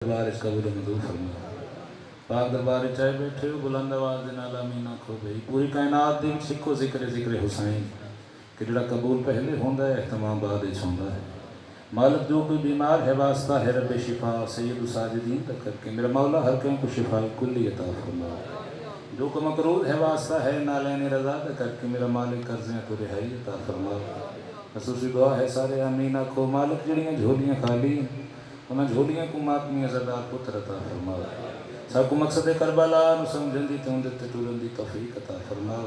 दरबार इस कबूल मंजूर फरमा। पाक दरबार चाहे बैठे हो बुलंद आवाज़ दे नाल आमीन आखो भाई। पूरी कायनात दे विच इक्को जिक्र हुसैन कि जिहड़ा कबूल पहले होंदा है तमाम बाद विच होंदा है। मालिक जो कोई बीमार है वास्ता है रब शिफा सैयद साजिदीन तक करके मेरा मौला हर कहीं को शिफा कुल्ली अता फरमा। जो को मकरूद है वास्ता है नालैन रज़ा तक करके मेरा मालिक कर्ज़े तो रिहाई अता फरमा। खसूसी दुआ है सारे आमीन आखो। मालिक जड़ियाँ झोलियाँ खाली उन्हें झोलियाँ को मातमी अज़रदार पुत्र अता फरमा। सबको मकसद करबला समझन दी ते उंदे ते टुरन दी तौफीक अता फरमा।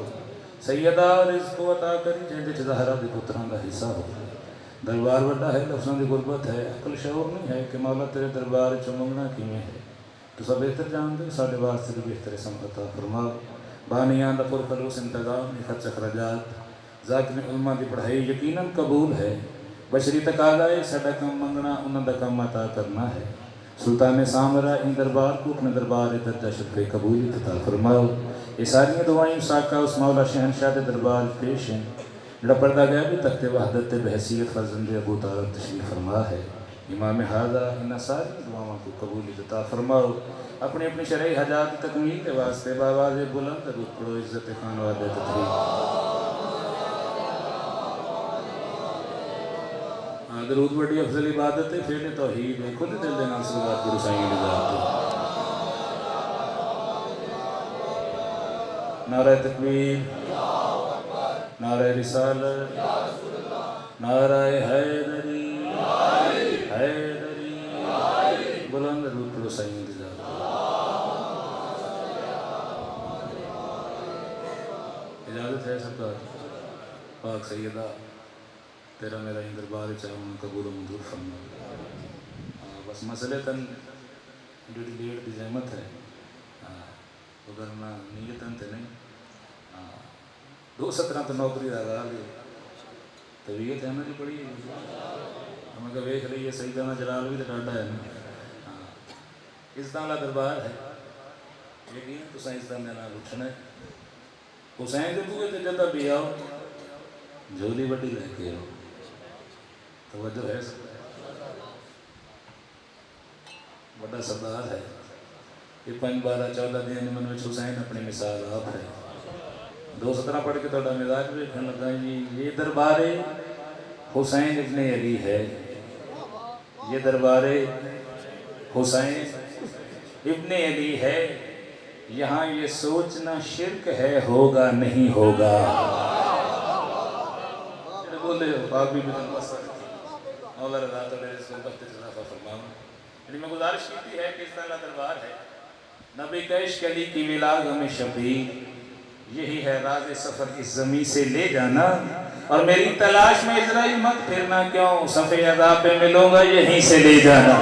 सैयदा रिज़्क़ अता करी जिंदे च ज़हरा दे पुत्रां दा हिस्सा हो। दरबार वड्डा है लफ्ज़ां दी गुरबत है अकल शऊर नहीं है कि मौला तेरे दरबार च मंगना किवें है। तू सब बेहतर जानदे साडे वास्ते भी बेहतर समझ अता फरमा। बानियां दा पुरखलूस इंतज़ाम खर्च अखराजात ज़ाकिर उलमा की पढ़ाई यकीनन कबूल है। बशरी तकाज़ा है साडा काम मंगना उन्हां दा काम अता करना है। सुल्तान सामरा इन दरबार को अपने दरबार दर्जा शरफ़े कबूलियत अता फरमाओ। ये सारियाँ दुआएं साका उस मौला शहनशाह के दरबार पेश हैं जड़ा पर्दा गया भी तख्ते वहदत बहसीत फर्जंद अबू तालिब तशरीफ़ फरमा है। इमाम हाजा इन सारी दुआओं को कबूलियत अता फरमाओ। अपनी अपनी शरई हजात तकमील के वास्ते बावाज़ बुलंद पढ़ो इज़्ज़त खान वाले तकरीर दरूद बड़ी अफजल इबादत है फिर तौहीद है खुद दिल दे नाल सलवात गुरु साईं दी जात नारा तकबीर नारा रिसालत नारा हैदरी हैदरी बुलंद दरूद गुरु साईं दी जात। इजाज़त है सरकार पाक सैयदा तेरा मेरा इन दरबार चाहूँ कबूल मंजूर फरमा। बस मसले तन जो डेट की जहमत है वरना नीयतन तो नहीं 217 तो नौकरी का आगाज है तबीयत है ना जी बड़ी हमें कहा वेख लीए सही का जलाल भी तो डाढ़ा है ना। इस वाला दरबार है यकीन तुस इस मेरा उठना है हुसैन के बूहे तो जदा भी आओ झोली वड्डी लैके आओ तवज्जो है बड़ा सरदार है। ये 5 12 14 दिन मन में हुसैन अपनी मिसाल आप है 217 पढ़ के थोड़ा मिजाज देखने लगा जी। ये दरबारे हुसैन इब्ने अली है ये दरबारे हुसैन इब्ने अली है। यहाँ ये सोचना शिर्क है होगा नहीं होगा। बोले पाक भी मौला रज़ा तो इसको बख्त इज़ाफ़ा फरमाऊं। मैं गुजारिश की है कि इस तरह दरबार है नबी कैश कली की विलाग में शबीर यही है राज सफ़र इस ज़मीं से ले जाना और मेरी तलाश में इज़राइल मत फिरना क्यों सफ़े अदा पे मिलूंगा यहीं से ले जाना।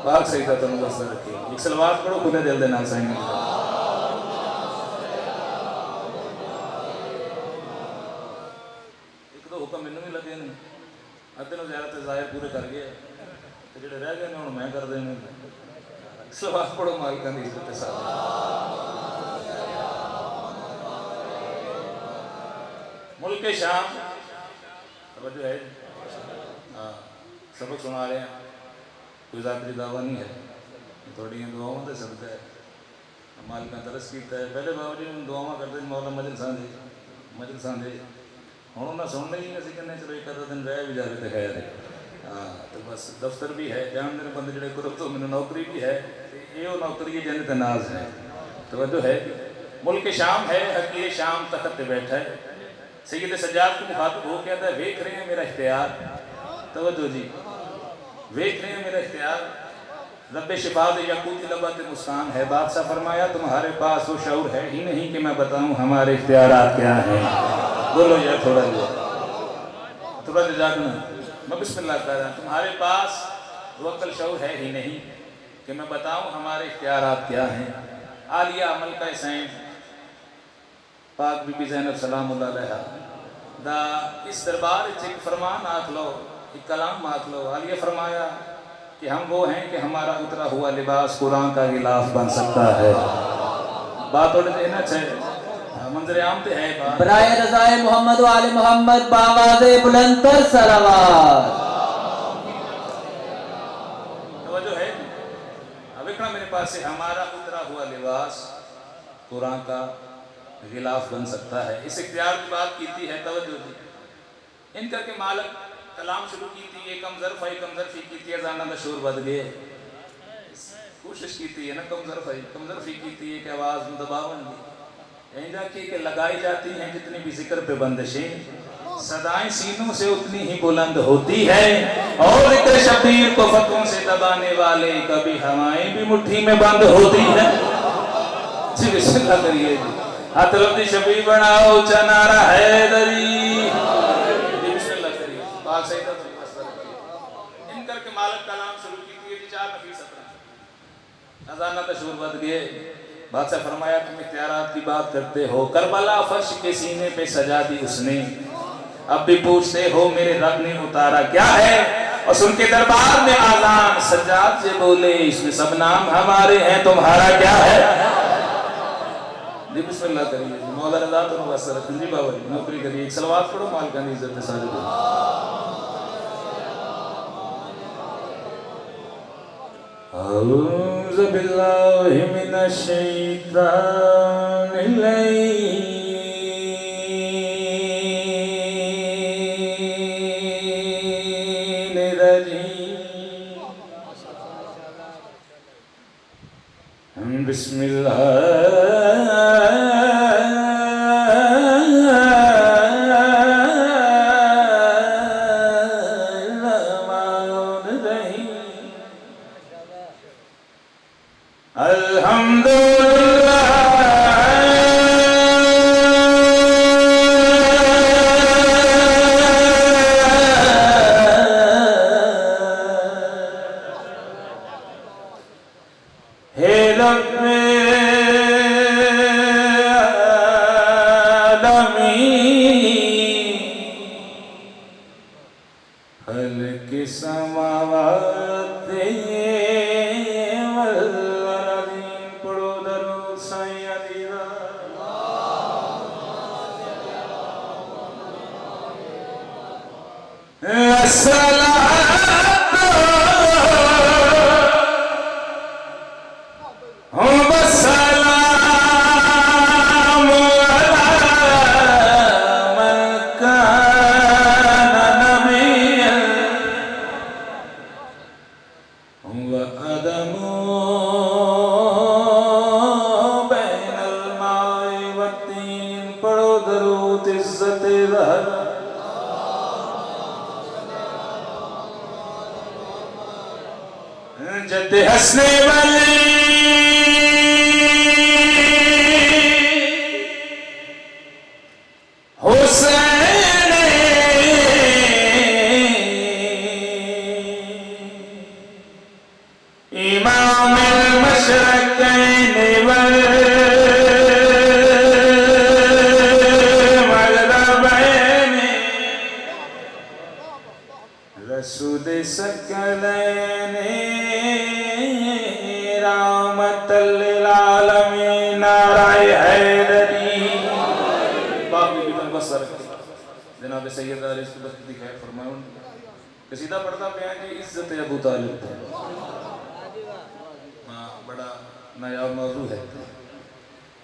पाक सही का तनुज़्ज़र रखिए एक सलवात पढ़ो खुदे दिल दे नाल साईं एक दो हुक्म मैनू भी लगे ने अद्धे ज़्यादा तो ज़ाहिर पूरे कर गए तो जो रह गए हूँ मैं कर देने सलवात पढ़ो मालिका की इज्जत साथ। मुल्क शाम तवज्जो है हाँ सबक सुना रहे हैं कोई ज़ाती दावा नहीं है थोड़ियाँ दुआओं से सदका है मालिका तरस किया है। पहले बाबा जी दुआव करते मौला मजलिसां दे हूँ उन्हें सुन ली असी कहने चलो एक अद्धा दिन रह भी जाए तो खैर है हाँ तो बस दफ्तर भी है जानते हैं बंदे जो करो तो मैंने नौकरी भी है ये नौकरी है जन्नत नाज है तवज्जो है। मुल्क शाम है हकीर शाम तख्त पे बैठा है सैयद सज्जाद को मुखातिब हो कहता है वेख रहे हैं मेरा इख्तियार तवज्जो जी वेख रहे हैं मेरा इख्तियार रब शिफात यकूत लबत मुस्कान है। बादशाह फरमाया तुम्हारे पास वो शऊर है ही नहीं कि मैं बताऊं हमारे इख्तियारात क्या हैं। बोलो यार थोड़ा जागना मैं बिस्मिल्लाह कर रहा तुम्हारे पास वो अक्ल शऊर है ही नहीं कि मैं बताऊं हमारे इख्तियारात क्या हैं। आलिया अमल का सैन पाक बीबी ज़ैनब सलामुल्लाह अलैहा दा इस दरबार एक फरमान आख लो एक कलाम आख लो। आलिया फरमाया कि हम वो हैं कि हमारा उतरा हुआ लिबास कुरान का गिलाफ बन सकता है। बात थोड़े देना चाहिए मंजर आम पे है बराए रज़ाए मोहम्मद वाले मोहम्मद बावाज़े बुलंद सलावत। तवज्जो है अब इतना मेरे पास से हमारा उतरा हुआ लिबास कुरान का गिलाफ बन सकता है। इस इख्तियार की बात की थी है, तवज्जो दी इन करके मालक कलाम शुरू की थी, ये कमजरफी की थी, अजाना मशहूर बद गए कोशिश की थी है ना, कमजरफी की थी एक आवाज़ में दबाव बन गई। यहीं जाके कि लगाई जाती हैं जितनी भी जिक्र पे बंदिशें, सदाएं सीनों से उतनी ही बुलंद होती है, और जिक्र शबीर को फतों से दबाने वाले कभी हवाएं भी मुट्ठी में बंद होती है। जी बिस्मिल्लाह करिए जी, हाथ लफ्ज़ी शबीर बनाओ चनारा हैदरी। जी बिस्मिल्लाह करिए, पाक सईदा इन करके मालक कलाम शुरू की थी। 4 नफीस अजाना तशूर बद गए। बादशाह फरमाया तुम इख्तियारात की बात करते हो, करबला फर्श के सीने पे सजा दी उसने, अब भी पूछते हो मेरे रब ने उतारा क्या है। और सुन के दरबार में आजान सज्जाद से बोले इसमें सब नाम हमारे हैं, तुम्हारा क्या है। जी बिस्मिल्लाह करिए जी, मौला रज़ा तो मुबस्सर जी बाबा जी नौकरी करिए, एक सलवात पढ़ो माल का इज्जत सारे दो। औज़ु बिल्लाहि मिनश शैतानिर रजीम। बिस्मिल्लाह हंसने वाली हुसैन इमाम मशरक़ैन वल मग़रिबैन रसूल सकलैन जनाब सैयद खैर फरमाओ कसीदा पढ़ता पे जी इज्जत अबू तालिब। हाँ बड़ा नायाब मौजू है।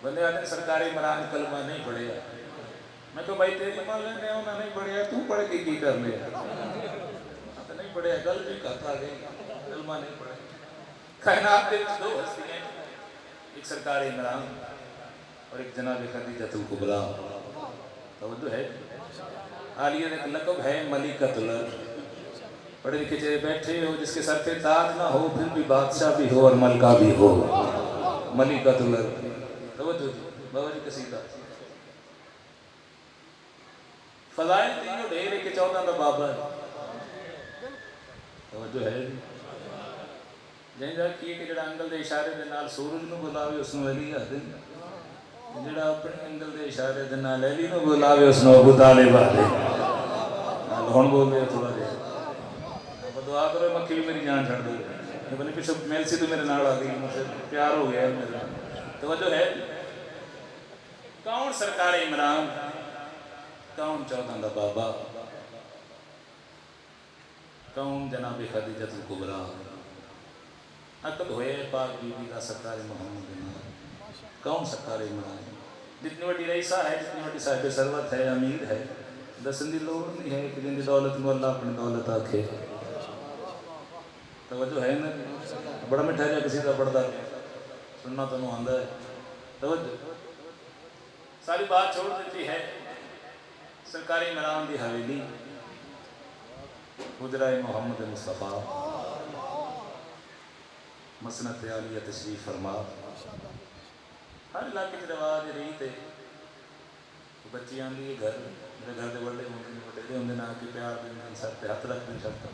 बंदे आते सरकारी इमरान कलमा नहीं पढ़े, मैं तो भाई तेरी मान लेने उन्हें नहीं पढ़िया तू पढ़ के की कर लिया, तो नहीं पढ़े गल भी कहता गई कलमा नहीं पढ़े। कायनात के 2 हस्तियां, एक सरकारी इमरान और एक जनाब खदीजतुल कुबरा। तवज्जो है, आलिया का लक़ब है मलिकतुल अर्ज़। पढ़े लिखे चेहरे बैठे हो जिसके सर पे ताज ना हो फिर भी बादशाह भी हो और मलका भी हो, मलिकतुल अर्ज़। तवज्जो बाबा जी कसीदा फज़ाइल तीनों ढेर के 14 का बाबा है। तवज्जो है जैसा कि जड़ा अंगल के इशारे के नाल सूरज को बुलावे उसनों अली आखदे, जड़ा अपने अंगल के इशारे के नाल अली को बुलावे उसनों अबू तालिब आखदे। हुण बोल रहे थोड़ा जिहा दुआ करो मक्खी भी मेरी जान छड़ दे, बने पिछले मेल सी तो मेरे नाल आ गई, मुझसे प्यार हो गया मेरा। तवज्जो है कौन सरकार इमरान, कौन 14 का बाबा, कौन जनाब खदीजतुल कुबरा। अकद होए पाक बीबी का सरकार मोहम्मद के नाम कौन सरकार इमरान जितनी बड़ी रईसा है जितनी बड़ी साहिब सरवत है अमीर है दसन की लोड़ नहीं है कि जिंदी दौलत में अल्लाह अपनी दौलत आखे तवज्जो है ना बड़ा मिठा जा किसी का पढ़ता सुनना तो आंदा है तवज्जो सारी बात छोड़ देती है सरकारी इमरान की हवेली हुजरा मोहम्मद मुस्तफ़ा मसनत आलिया तशरीफ फरमा हर इलाके के रिवाज रही थे बच्ची आँदी है घर मेरे घर के बड़े होंगे वडेरे होंगे ना कि प्यार देंगे सर पर हथ रख नहीं सकता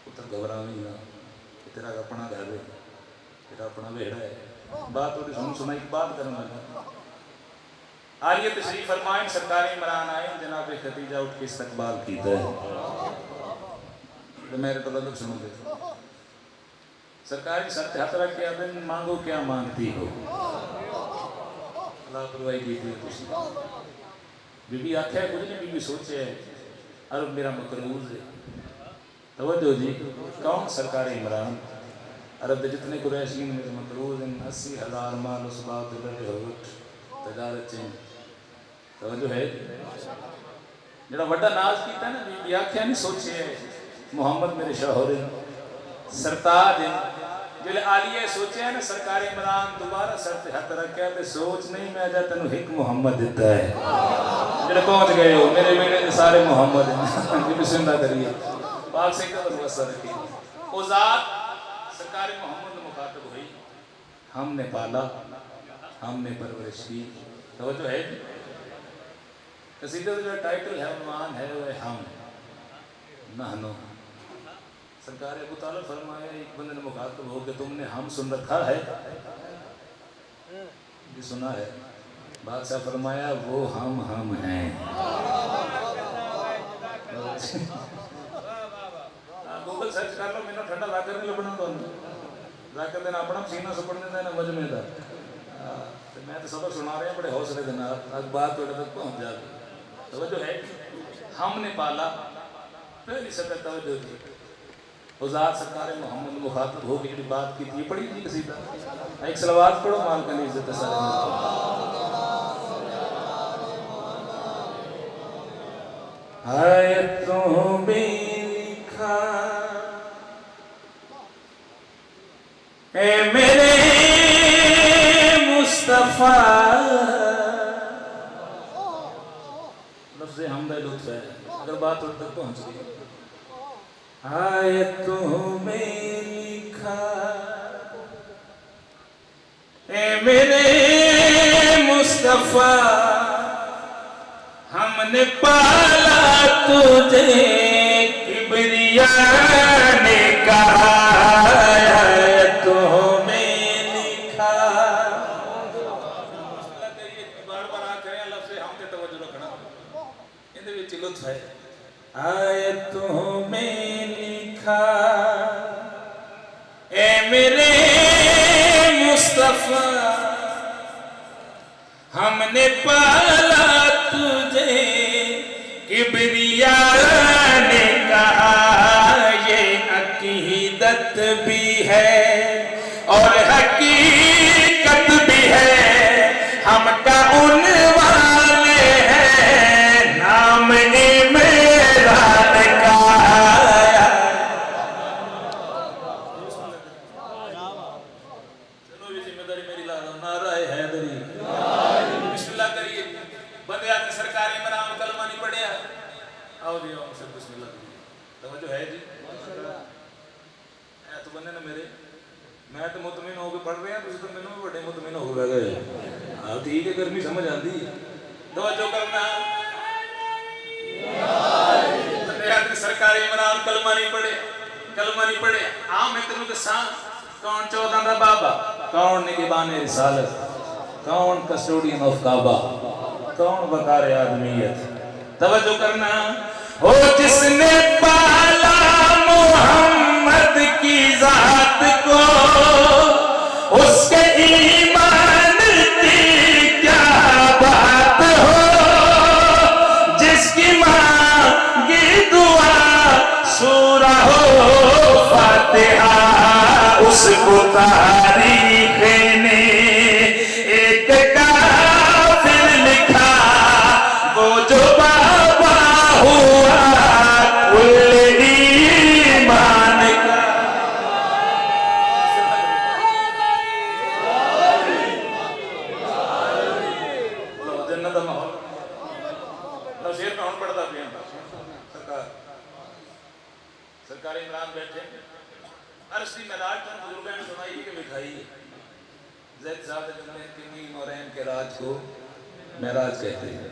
पुत्र घबरावी ना कि तेरा अपना घर है तेरा अपना वेड़ा है बात थोड़ी सुनाई बात करना लगा आलिया तशरीफ फरमाए सरकारी इमरान आए जनाब खतीजा उठ के इस्तकबाल किया है तो मेरे तल्लुक सुनो दे सरकारी सत्य हाथ रख के आदमी मांगो क्या मांगती हो लापरवाही की थी बीबी आख्या कुछ नहीं बीबी सोचे है अरब मेरा मकरूज है तवज्जो जी कौन सरकारी इमरान अरब के जितने कुरैशीन मेरे मकरूज हैं 80,000 माल उस बात लड़े हो तजारत चें तवज्जो है जरा बड़ा नाज किया ना बीबी आख्या नहीं सोचे है मोहम्मद मेरे शौहर सरताज जिले आलिया सोचे है ना सरकारी इमरान दोबारा सर ते हथ रखा तो सोच नहीं मैं जा तेन एक मुहम्मद दिता है जिले पहुंच गए हो मेरे बेड़े के सारे मुहम्मद बिस्मिल्लाह करिए पाक से का वसा रखिए ओ जात सरकारी मोहम्मद मुखातब हुई हमने पाला हमने परवरिश की तवज्जो है कसीदे का टाइटल है उन्वान है वह हम नहनो सरकार अबू तालिब फरमाया एक बंदे ने मुखातब हो कि तुमने हम सुन रखा है ये सुना है बादशाह फरमाया वो हम हैं गूगल सर्च कर लो मैंने ठंडा जाकर नहीं लबना तो जाकर देना अपना सीना सुपड़ देना है मजमे का मैं तो सबक सुना रहे हैं बड़े हौसले के नाल आज बात थोड़े तक पहुँच जाती तवज्जो है हमने पाला पहली सतह तवज्जो थी उजात सरकार मोहम्मद मुखातब हो गई बात की थी पढ़ी थी कसीदा एक सलवात पढ़ो माल का इज्जत सारे हाय तू भी लिखा ए मेरे मुस्तफा लफ्ज़ हमदा लुत्फ है अगर बात उन तक पहुंच गई आए तुम्हें लिखा ए मेरे मुस्तफा हमने पाला तुझे किबरिया ने कहा तुम्हें लिखा बार-बार आ करें लफ्ज़ हम ते तवज्जो रखना इहदे विच लुत्फ है आए तुम्हें लिखा ए मेरे मुस्तफा हमने पाला तुझे किबरिया ने कहा ये अकीदत भी है और हकीकत भी है हमका उन्वान है नाम मैं तो मुतमिन होकर पढ़ रहे हैं तुम तो मैंने बड़े मुतमिन हो गए हाँ ठीक है गर्मी समझ आती है तवज्जो करना सरकारी इमरान कलमा नहीं पढ़े हाँ मैं तेन दसा कौन 14 का बाबा कौन निगहबाने रिसालत कौन कस्टोडियन ऑफ काबा कौन वकार आदमियत तवज्जो करना हो जिसने पाला मोहम्मद की जात को उसके ईमान की क्या बात हो जिसकी मांगी दुआ सूरा हो फातिहा उसको तारीख ने एक काफिर लिखा, वो जो बाबा हुआ कुल ईमान का। जन्नत का माहौल शेर कौन पढ़ता पिया सरकार इमरान बैठे अरसी मेराज तो बुजुर्गों ने सुनाई कि बिठाई जैद साहब ने किन्नी नौरैन के राज को मेराज कहते हैं।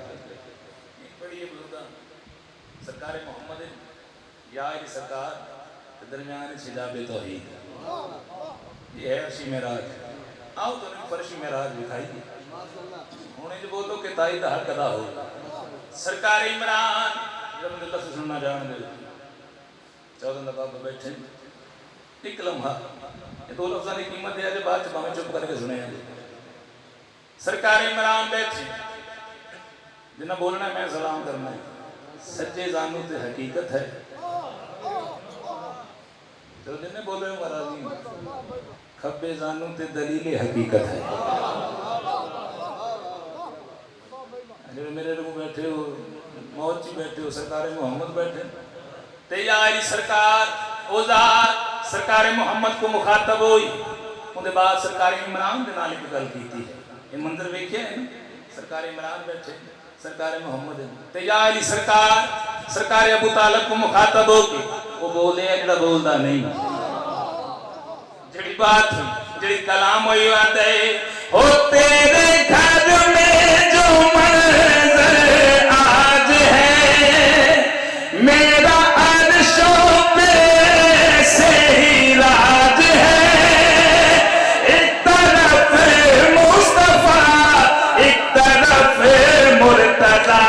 बड़ी ये बुजुर्ग सरकार मोहम्मद या सरकार के दरमियान हिजाब तौहीद ये है अरशी मेराज। आओ तो फर्शी मेराज बिठाई हुणे जो बोलो कि ताई दा हक अदा हो। सरकार इमरान जब लफ्ज़ सुनना जान दे 14 बाबा बैठे एक लम्हा ये दो लफ्ज़ों की कीमत है बाद भावें चुप करके सुने। सरकार इमरान बैठे जिन्हें बोलना मैं सलाम करना है सच्चे जानू ते हकीकत है तो जिन्हें बोले महाराज खब्बे जानू ते दलील हकीकत है। मेरे लोग बैठे हो मौज बैठे हो सरकार मोहम्मद बैठे तैयारी सरकार औजार सरकार मोहम्मद को मुखातब हुई उनके बाद सरकार इमरान के नाल की गल की है। ये मंजर वेखे है सरकार इमरान बैठे सरकार मोहम्मद तैयारी सरकार अबू तालिब को मुखातब होके वो बोले जड़ा बोलता नहीं जड़ी बात हुई जड़ी कलाम हुई बात है हो तेरे घर में जो मंजर आज है मेरा अर्शों पे से ही राज है। एक तरफ मुस्तफा एक तरफ मुर्तजा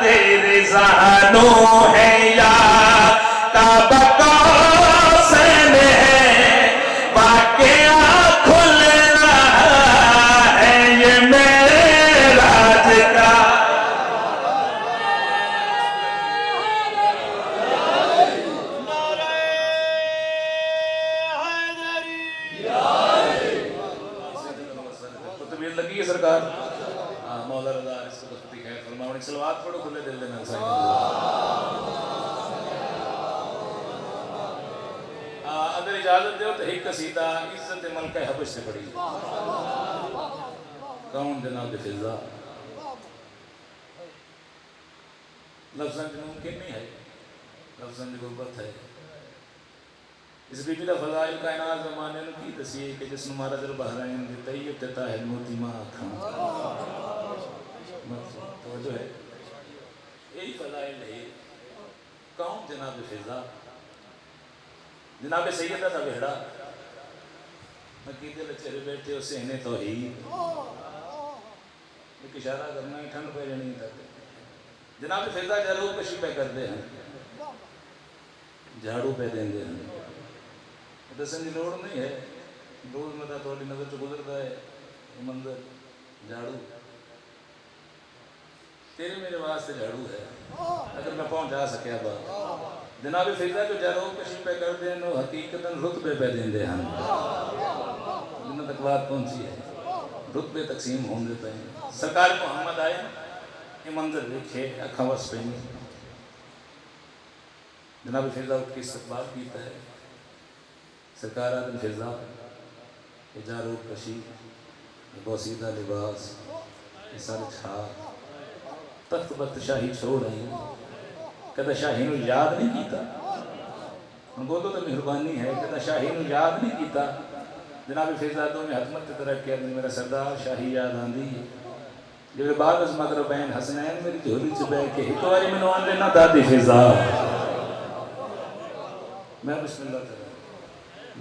तेरे ज़ानो है या काबा कौसैन है वाक़या खुल रहा है ये मेराज का। लगी है सरकार मौला रज़ा इसको बख्ती खैर फरमाओ सलवात पढ़ो खुले दिल देना अगर इजाजत दो तो एक कसीदा इज्जत मलका हबश से पढ़ी कौन जनाब फिजा लफ्ज़न मुमकिन नहीं है लफ्ज़न गुर्बत है। इस बीबी का फजाइल कायनात ज़माने ने की दसी कि जिसनु महाराज बहराइन दी तैयब देता है मोती मां खां तो जो है यही फजाइल है। कौन जनाब फिजा जनाब सैयदा का बेहड़ा मकीदे चेहरे बैठे उसे इन्हें तो ही एक इशारा करना ही ठंड पे नहीं तक जनाब फिजा झाड़ू कशी पे करते हैं झाड़ू पे देंगे हैं दसन की लोड़ नहीं है दूर में थोड़ी नजर चो गुजरता है मंदिर झाड़ू तेरे मेरे वास्ते झाड़ू है अगर मैं पहुंचा सकिया बात जनाब फिजा जो झाड़ू कशी पे कर दें हकीकतन रुतबे पे देंगे हैं जिन्होंने तक बात पहुंची है रुतबे तकसीम होंगे पे सरकार मोहम्मद आए ये मंजर देखे अखा वस पे जनाब फिजा उसकी इस्तकबाल कीता है सरकार आदम फिजा इजारो कशी बोसीदा लिबास सर छा तख्त बत शाही छोड़ आई कदा शाही नू याद नहीं कीता हम बोलो तो मेहरबानी है कदा शाही नू याद नहीं कीता जनाब फिजा दो में हकमत की तरह किया मेरा सरदार शाही याद आंदी है जो बाद मगर बहन हसनैन मेरी झोली च बह के एक बार मैनू आंदे ना दादी फिजा मैं बिस्मिल्लाह कर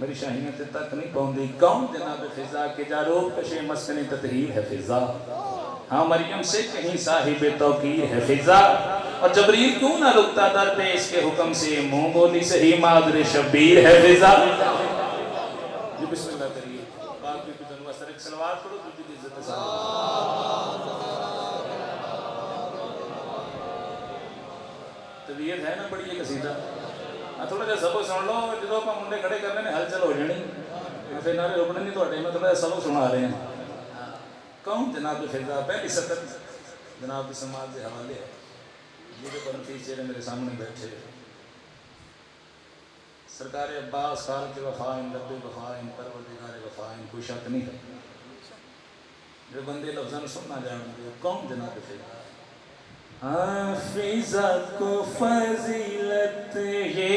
मेरी शाहीन से तक नहीं पहुंची कौन जनाब फिजा के जारोब कशे मस्कने ततहीर है फिजा हाँ मरियम से कहीं साहिब तौकीर है फिजा और जबरील क्यों ना रुकता दर पे इसके हुक्म से मुंह बोली से ही मादरे शब्बीर है फिजा। जी बिस्मिल्लाह करिए पाक भी कुछ अनुसर एक सलवात पढ़ो दूसरी की इज्जत से तबीयत है ना बड़ी ये कसीदा थोड़ा जा सबक सुन लो जो आप मुंडे खड़े करने ने हलचल हो जानी फिर नारे रुकने नहीं थोड़े, मैं थोड़ा सबक सुना रहे हैं। कौन जनाब फिजा, पहली सतर जनाब के समाज के हवाले है, जिसे पर नफीस चेहरे मेरे सामने बैठे। सरकार अब्बास खाल के वफ़ाइन रब्बे वफ़ाइन परवरदिगार वफ़ाइन, कोई शक नहीं है। जो बंदे लफ्ज़ान सुनना जानते, कौन जनाब फिजा। हाफिज़ा को फजीलत ये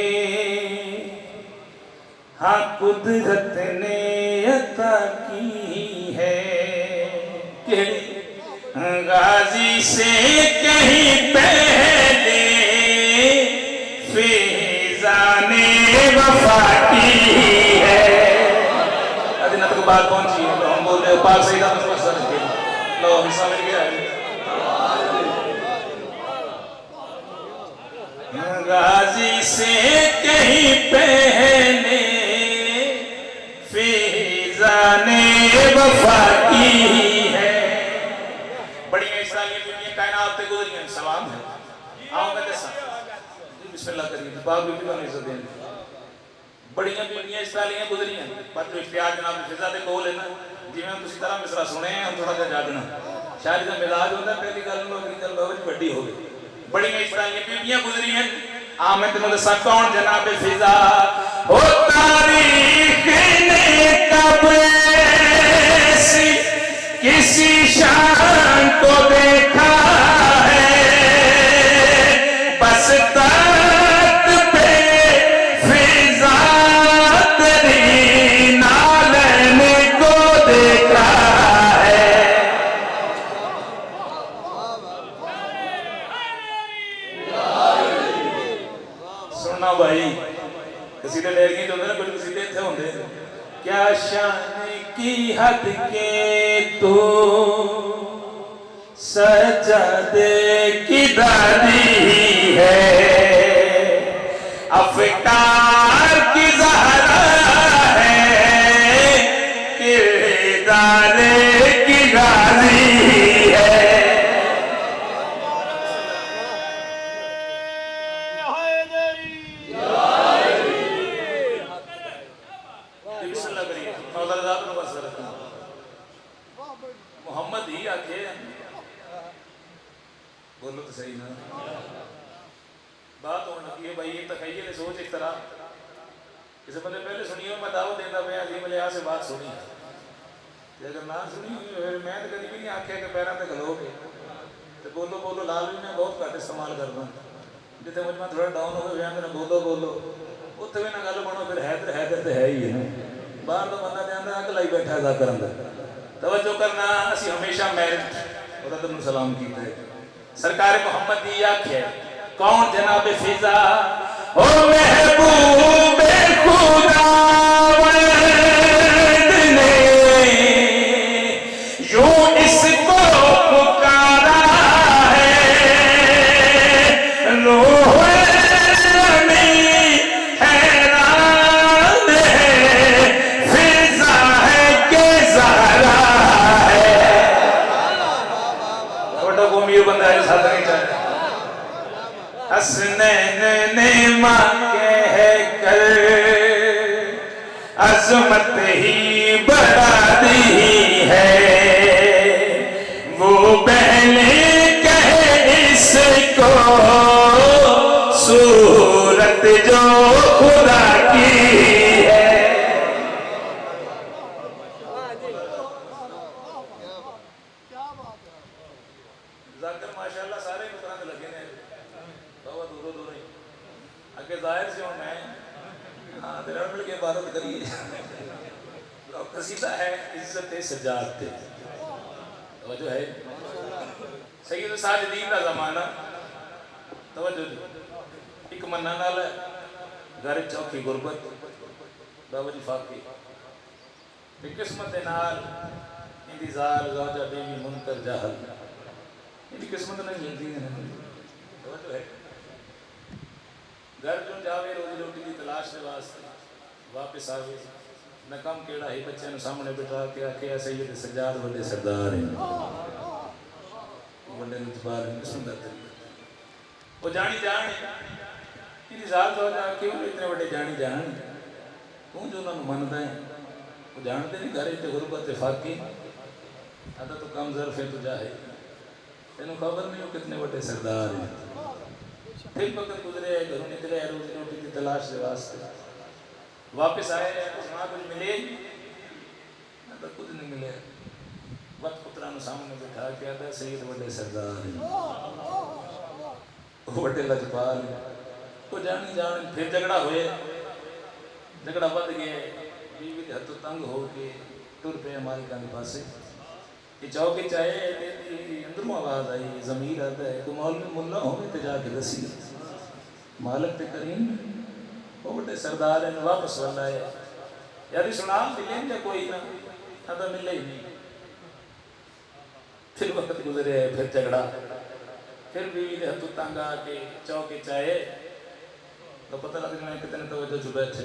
हाँ कुदरत ने अता की है, गाजी से कहीं पहले फिजा ने वफा की है। अदिनत को बात पहुंची है, तो हम बोल रहे पाक सईदा मुसलसल के लो हिस्सा मिल गया है। गाजी से कहीं पहले फिजा ने वफा की है। बड़ी इस्लामी दुनिया कायनात पे गुजरी है, सलाम है। आओ मैं दसा बिस्मिल्लाह करिए, बाप भी नहीं सकते। बड़ियां दुनिया इस्लामियां गुजरी हैं, पर जो इख्तियार जनाब फिजा दे कोल है ना, जिवें तुसी तरह मिसरा सुने हैं, हम थोड़ा सा जागना शायद दा मिजाज होता है। पहली गल नो अगली गल बहुत बड़ी हो गई। बड़ियां इस्लामियां दुनिया गुजरी हैं। आ मैं तेन दसा कौन जनाब फिजा। हो तारीख ने कब किसी शान को देखा है, बस तख्त पे फिजा तेरी नालन को देखा है। सुनना भाई, किसी ने लेर की जो ना कुछ किसी इतने होंगे। क्या शान की हद के तो सजदे की दादी है, अफकार की ज़हरा है, किरदार की गाजी है। मोहम्मद ही आखे, बोलो तो सही ना। बात होने लगी है भाई, ये तखय्युल सोच इस तरह किसी बंदे पहले सुनी हो, मैं दावत देता मैं अजीम लिया से बात सुनी, अगर ना सुनी फिर मैं तो कभी भी नहीं आख्या कि पैरों से खलो के तो बोलो बोलो लाल भी मैं बहुत घट इस्तेमाल करता। जितने मुझ में थोड़ा डाउन हो गया बोलो बोलो उत्थे भी ना गल बनो, फिर हैदर हैदर तो है ही है। बाहर तो बंदा जाता अग लाई बैठा अदा करन दा। तवज्जो करना, असी हमेशा मैरिट और तुम सलाम कीता है। सरकार मोहम्मद दी आख्या कौन जनाब फिजा। ओ महबूबे खुदावंद ने यूं इसको पुकारा है, रूह अमी हैरान है, फिजा है के ज़हरा है। छोटा को अमीर बंदा है, साथ नहीं चाहे हसनैन ने मां कह कर अजमत ही बढ़ा दी है, वो पहले कहे इसको सूरत जो खुदा की है। जाकर माशाल्लाह सारे मुकरान लगे ने बहुत दूरों दूर ही अगे जाहिर से हूँ मैं हाँ तेरा मिल के इबादत करिए। कसीदा है इज्जत सजाद थे तवज्जो है सैयद साजिदीन का जमाना तवज्जो एक मन्ना नाल घर चौकी गुरबत बाबा जी फाकी किस्मत के नाल इंतजार ज़ौजा बेबी मुनकर जाहल इनकी किस्मत नहीं मिलती है। तवज्जो है घर जो जावे रोजी रोटी की तलाश के वास्ते वापस आवे न कम केड़ा है बच्चे ने सामने बिठा के आखे सैयद सज्जाद बड़े सरदार हैं बड़े इतबार में सुंदर वो जानी जान इंतजार तो जा क्यों इतने बड़े जानी जान तू जो उन्होंने मनता है वो जानते नहीं घरे ते गुरबत फाकी आता तो कम ज़र्फ़ है तुझा है तेनों खबर नहीं हो कितने बड़े सरदार हैं। फिर वक्त गुजरे घरों निकले रोजी रोटी की तलाश के वास्ते वापस आए वहाँ कुछ मिले ना तो कुछ नहीं मिले। वक्त पुत्रा सामने बिठा के आता सैयद बड़े सरदार बड़े लजपाल को जानी जान फिर झगड़ा हुए झगड़ा बद गए बीवी हथ तंग हो के टुर पे मालिका के पास कि चौके चाहे अंदरों आवाज आई जमीर आता है को मौल में मुल्ला हो तो जाके दसी मालिक ते करीम वो बड़े सरदार है वापस वाला है यार सुना मिले या कोई ना तो मिले ही नहीं। फिर वक्त गुजरे फिर झगड़ा फिर बीवी ने हथू तंग आके चौके चाहे तो पता लग जाए कितने तवज्जो से बैठे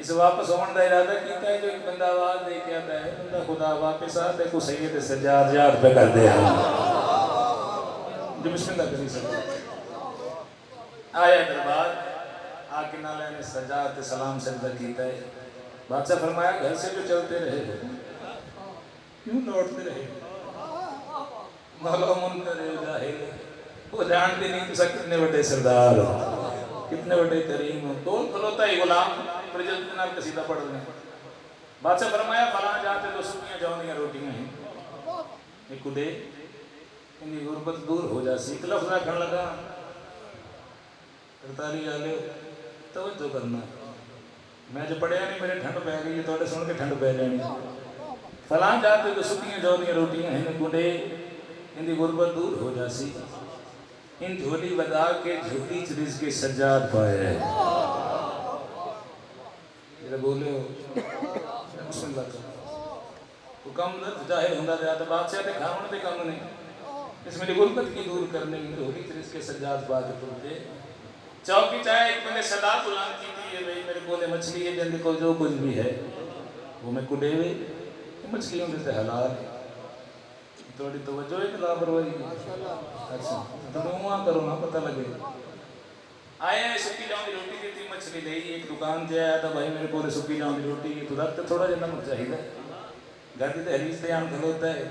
इस वापस होने का इरादा किया है जो एक बंदा आवाज दे के आता है बंदा खुदा वापस आ देखो सैयद सज्जाद याद पे कर दे जो बिस्मिल्लाह करी सब आया दरबार आके नाले ने सज्जाद सलाम सजदा किया है बादशाह फरमाया घर से जो चलते रहे क्यों लौटते रहे मालूम करे जाहिल वो जानते नहीं तुसा कितने बड़े सरदार हो कितने बड़े करीम हो तो खलोता ही गुलाम प्रजल के नाम कसीदा पढ़ रहे बादशाह फरमाया फलां जाते तो सुखियां जौनियां रोटियां हैं एक कुडे इनकी गुरबत दूर हो जासी एक लफ्ज़ आखण लगा करताली आले तवज्जो करना मैं जो पढ़िया नहीं मेरे ठंड पै गई थोड़े सुन के ठंड पै जानी फलां जाते तो सुखियां जौनियां रोटियां हैं कुडे इनकी गुरबत दूर हो जासी इन झोली बजा के झोली चरिस के सज्जाद पाए बोले तो कम जाहिर होंदा जाता बादशाह के खावन के कम नहीं इसमें गुरबत की दूर करने की झोली चरिस के सज्जाद पा के तुरते चौकी चाहे एक मैंने सदा गुलाम की थी है भाई मेरे बोले मछली है जल्दी को जो कुछ भी है वो मैं कुडे हुए मछलियों के हलाल थोड़ी तवज्जो है कि लापरवाही अच्छा तो वहाँ करो ना पता लगे आया सुखी जाऊँ की रोटी दी थी मछली ले एक दुकान से आया था भाई मेरे को सुखी जाऊँ की रोटी की तो रख थोड़ा जहा नमक चाहिए घर की तो हरीश से आम खलोता है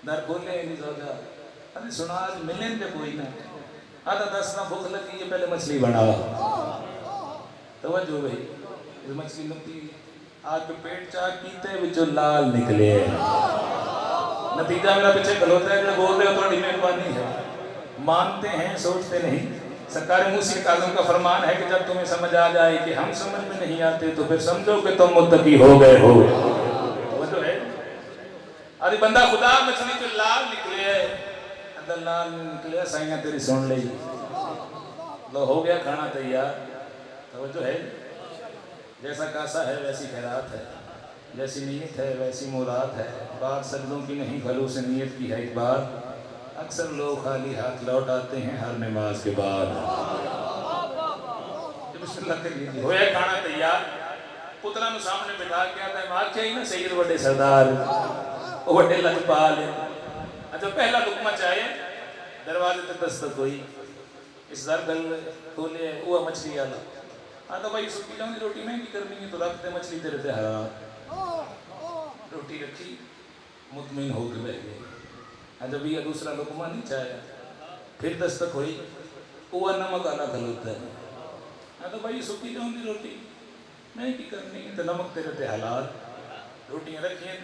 दर खोले नहीं सोचा अरे सुना आज मिलने पे कोई ना आधा 10 ना भूख लगी है पहले मछली बना तवज्जो भाई इस मछली लगती आके पेट चाक कीते विचों लाल निकले नतीजा मेरा पीछे खलोता है जो बोल रहे हो थोड़ी मेहरबानी है मानते हैं सोचते नहीं सरकार मूसी काज़म का फरमान है कि जब तुम्हें समझ आ जाए कि हम समझ में नहीं आते तो फिर समझो कि तुम मुत्तकी हो गए हो वो तो है अरे बंदा खुदा मछली जो लाल निकले अंदर लाल निकले साइयां तेरी सुन ली लो हो गया खाना तैयार तो जो है जैसा कासा है वैसी खैरात है जैसी नीयत है वैसी मुराद है बात सजदों की नहीं खलूस नीयत की है एक बार अक्सर लोग खाली हाथ लौट आते हैं हर नमाज के बाद होया खाना तैयार पुत्रा सामने बिठा के आता है मार चाहिए ना सैयद बड़े सरदार वो बड़े लजपाल अच्छा पहला लुकमा चाहे दरवाजे तक दस्तक हुई इस दर गल खोले वो मछली आला आता भाई सुखी जाऊँ रोटी महंगी करनी है तो रखते मछली तेरे से हरा रोटी रखी मुतमिन होकर बैठ गए जब ये दूसरा लुकमा नहीं चाहे फिर दस्तक हुई वो नमक आला खलोता है तो भाई सुखी जाऊँ रोटी महंगी करनी है तो नमक तेरे ते हलाल रोटियाँ रखिए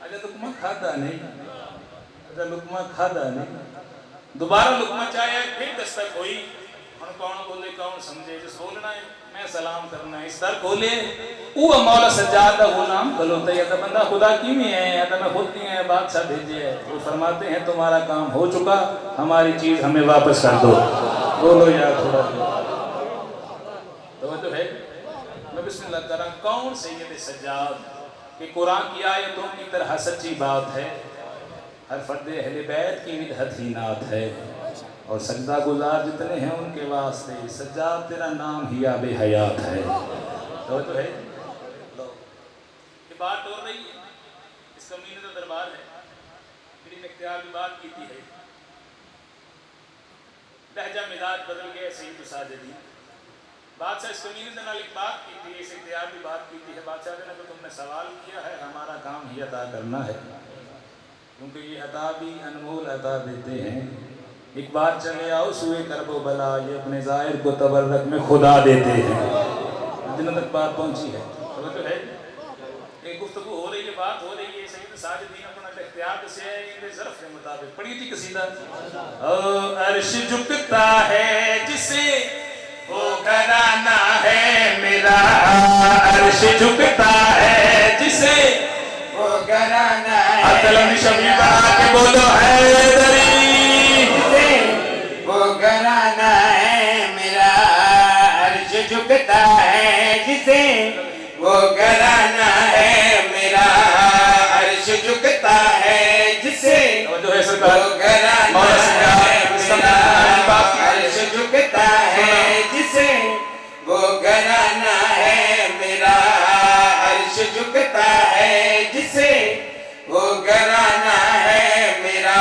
अच्छा लुकमा खाता नहीं अच्छा लुकमा खाता नहीं दोबारा लुकमा चाहे फिर दस्तक हुई हम कौन बोले कौन समझे जिस बोलना है मैं सलाम करना है इस दर खोले वो मौला सज्जाद का गुलाम खलोता है तो बंदा खुदा की में है या तो मैं खुद नहीं है बादशाह भेजे है वो फरमाते हैं तुम्हारा काम हो चुका हमारी चीज हमें वापस कर दो बोलो यार थोड़ा तो है मैं बिस्मिल्लाह कर रहा कौन सैयद सज्जाद कि कुरान की आयतों की तरह सच्ची बात है हर फर्द अहले बैत की मिदहत ही नात है और सजदा गुजार जितने हैं उनके वास्ते सज्जाद तेरा नाम ही आबे हयात है तो है लो ये बात हो रही है इस कमीने का दरबार है मेरी इख्तियार की बात की है लहजा मिजाज बदल गया सईद साजिदी बादशाह इस कमीने के नाल एक बात की थी, इस इख्तियार की बात की थी है। बादशाह ने तो तुमने सवाल किया है, हमारा काम ही अदा करना है, क्योंकि ये अता भी अनमोल अता देते हैं। एक बार चले आओ सुए करबो बला, ये अपने ज़ाहिर को तबर्रक में खुदा देते हैं। जिन तक बात पहुंची है तो है एक गुफ्तगू हो रही है, बात हो रही है। सैयद साजिदीन अपना इख्तियार से इनके ज़र्फ़ के मुताबिक पढ़ी थी कसीदा। ओ अर्श झुकता है जिसे वो घराना है मेरा, अर्श झुकता है जिसे वो घराना है। अतलम शबी बना के बोलो हैदरी, जिसे वो घराना है मेरा, अर्श झुकता है जिसे वो घराना है मेरा, अर्श झुकता है जिसे जो है सरकार वो घराना है मेरा, अर्श झुकता है जिसे वो घराना है मेरा, अर्श झुकता है जिसे वो घराना है मेरा,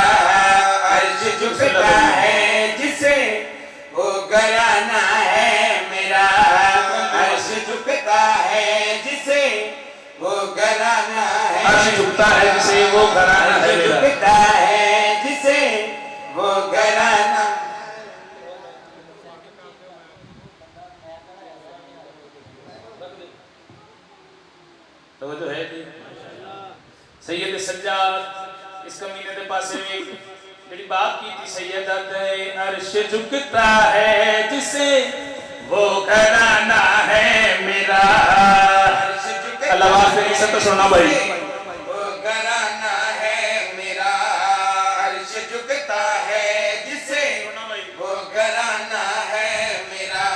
अर्श झुकता है जिसे वो घराना है मेरा, अर्श झुकता है जिसे वो घराना है, अर्श झुकता है जिसे वो घराना है मेरा, झुकता है जिसे वो घराना। तो जो है सैयद सज्जाद इस कमीने के पास मेरी बात की थी। सैयद अर्श झुकता है जिसे वो घराना है मेरा, अल्लाह वास्ते इसे तो सुनना भाई। वो घराना है मेरा, अर्श झुकता है जिसे वो घराना है मेरा,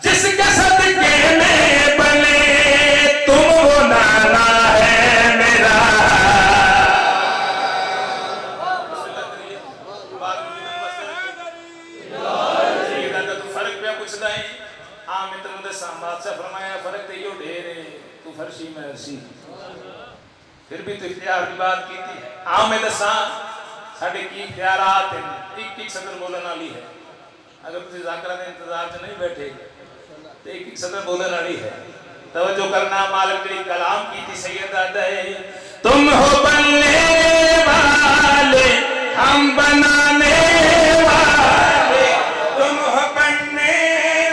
जिसके सदके में बने तुम वो नाना है मेरा। फर्क पे पूछता है हाँ मित्र मुझे बादशाह फरमाया फर्क तो यो ढेर है, तू फर्शी में अर्शी, फिर भी तो इख्तियार की बात की थी। हाँ मैं दसा साढ़े की इख्तियारात हैं, एक एक सदर बोलने वाली है। अगर तुम जाकरा के इंतजार से नहीं बैठे तो एक एक सदर बोलने वाली है। तवज्जो करना, मालिक ने कलाम की थी। सैयद है तुम हो बनने वाले हम बनाने वाले, तुम हो बनने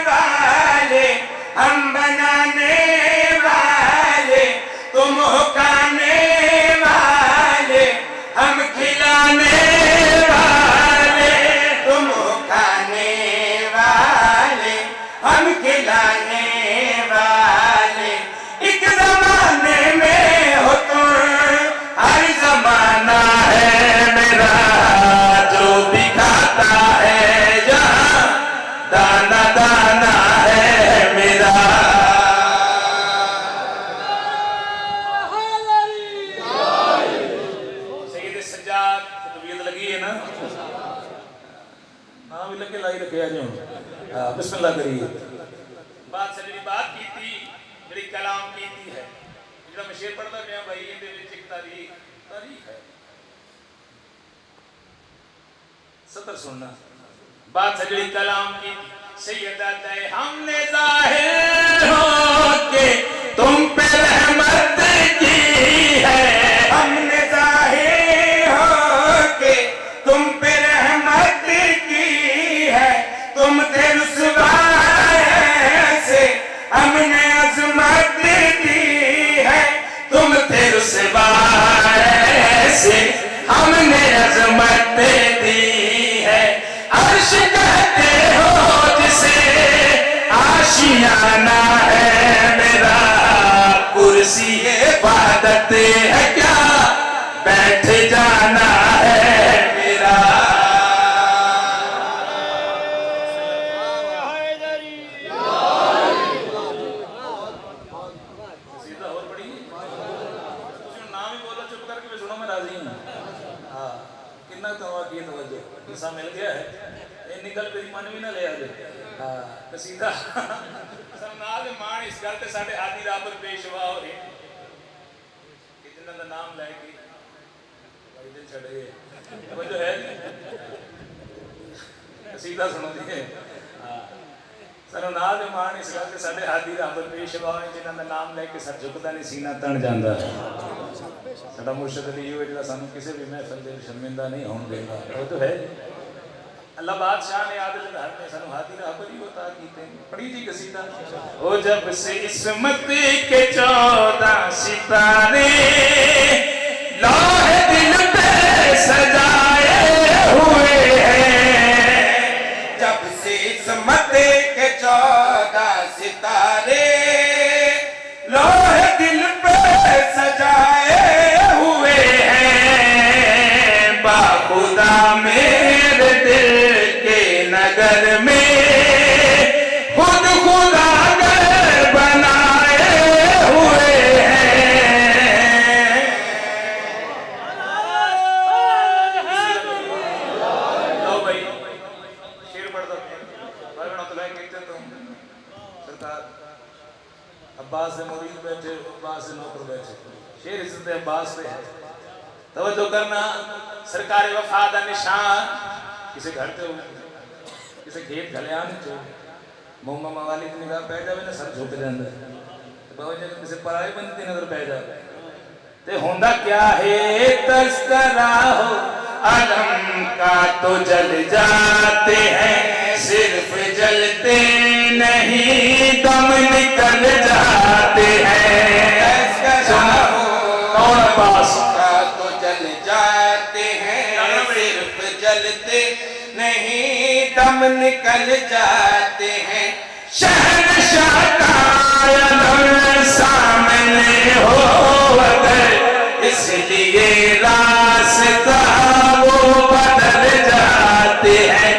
वाले हम बनाने वाले, तुम हो खाने वाले हम खिलाने वाले, तुम हो खाने वाले हम खिलाने वाले, एक जमाने में हो तुम हर जमाना है मेरा, जो भी खाता है जहाँ दाना दाना है मेरा। सैयद सज्जाद तबीयत लगी है ना, हाँ भी लगे लाई रखे आज बिस्मिल्लाह करिए। बात से मेरी बात की थी, मेरी कलाम की थी है जो मैं शेर पढ़ता गया भाई, ये एक तारीख है सतर सुनना। बात से मेरी कलाम की सैयद है हमने जाहिर हो के तुम पे रहमत की है, हमने जाहिर हो के तुम पे रहमत की है, तुम थे रुसवाए से हमने अज़मत दी है, तुम थे रुसवाए से हमने अज़मत दी है। अर्श कहते हो जिसे आशियाना है मेरा, कुर्सी इबादत है क्या बैठ जाना है मेरा। सीधा और बड़ी नाम ही बोलो चुप करके भी सुनो, मैं राजी हूँ। हाँ कितना की तवज्जो हिस्सा मिल गया है, ये निकल मेरी मन भी ना ले आजे। हाँ कसीदा समनाज मान इस गल ते साडे हादी राह पर पेशवा हो रहे कि जिन्हां दा नाम लेके भाई दिल छड़ गए। तवज्जो है कसीदा सुनो दी। हाँ ਸਾਨੂੰ ਨਾਲ ਦੇ ਮਾਣ ਇਸ ਗੱਲ ਤੇ ਸਾਡੇ ਹਾਦੀ ਰੱਬ ਪੇਸ਼ਵਾ ਜਿਨ੍ਹਾਂ ਦਾ ਨਾਮ ਲੈ ਕੇ ਸਰ ਝੁਕਦਾ ਨਹੀਂ ਸੀਨਾ ਤਣ ਜਾਂਦਾ ਸਾਡਾ ਮੁਰਸ਼ਿਦ ਅਲੀ ਉਹ ਜਿਹੜਾ ਸਾਨੂੰ ਕਿਸੇ ਵੀ ਮਹਿਫਲ ਦੇ ਸ਼ਰਮਿੰਦਾ ਨਹੀਂ ਹੋਣ ਦਿੰਦਾ ਉਹ ਤਾਂ ਹੈ अल्लाह बादशाह ने आदिल घर में सनु हादी राहबरी होता कीते पढ़ी जी कसीदा ओ जब से इस्मत के 14 सितारे लाहे दिल पे सजाए हुए हैं जब से इस्मत के 14 सितारे लोहे दिल पे सजाए हुए हैं बाखुदा मेरे दिल के नगर में खुद खुदा घर बनाए हुए हैं लो भाई शेर पढ़ दो भाई बना तो लाइन कहते तुम सरकार अब्बास से मुरीद बैठे अब्बास से नौकर बैठे शेर इज्जत अब्बास पे है तवज्जो करना सरकार वफा दा निशान किसी घर ते किसी खेत खलियान च मोहम्मद मवाली की निगाह पै जावे ना सर झुक जांदा ते बाबा जी किसी पराए बंदे दी नजर पै जावे ते होंदा क्या है तस्करा हो आलम का तो जल जाते हैं सिर्फ जलते नहीं दम निकल जाते हैं कौन पास का तो जल जाते हैं सिर्फ जलते नहीं दम निकल जाते हैं शहंशाह का आलम सामने हो अगर इसलिए रास्ता वो बदल जाते हैं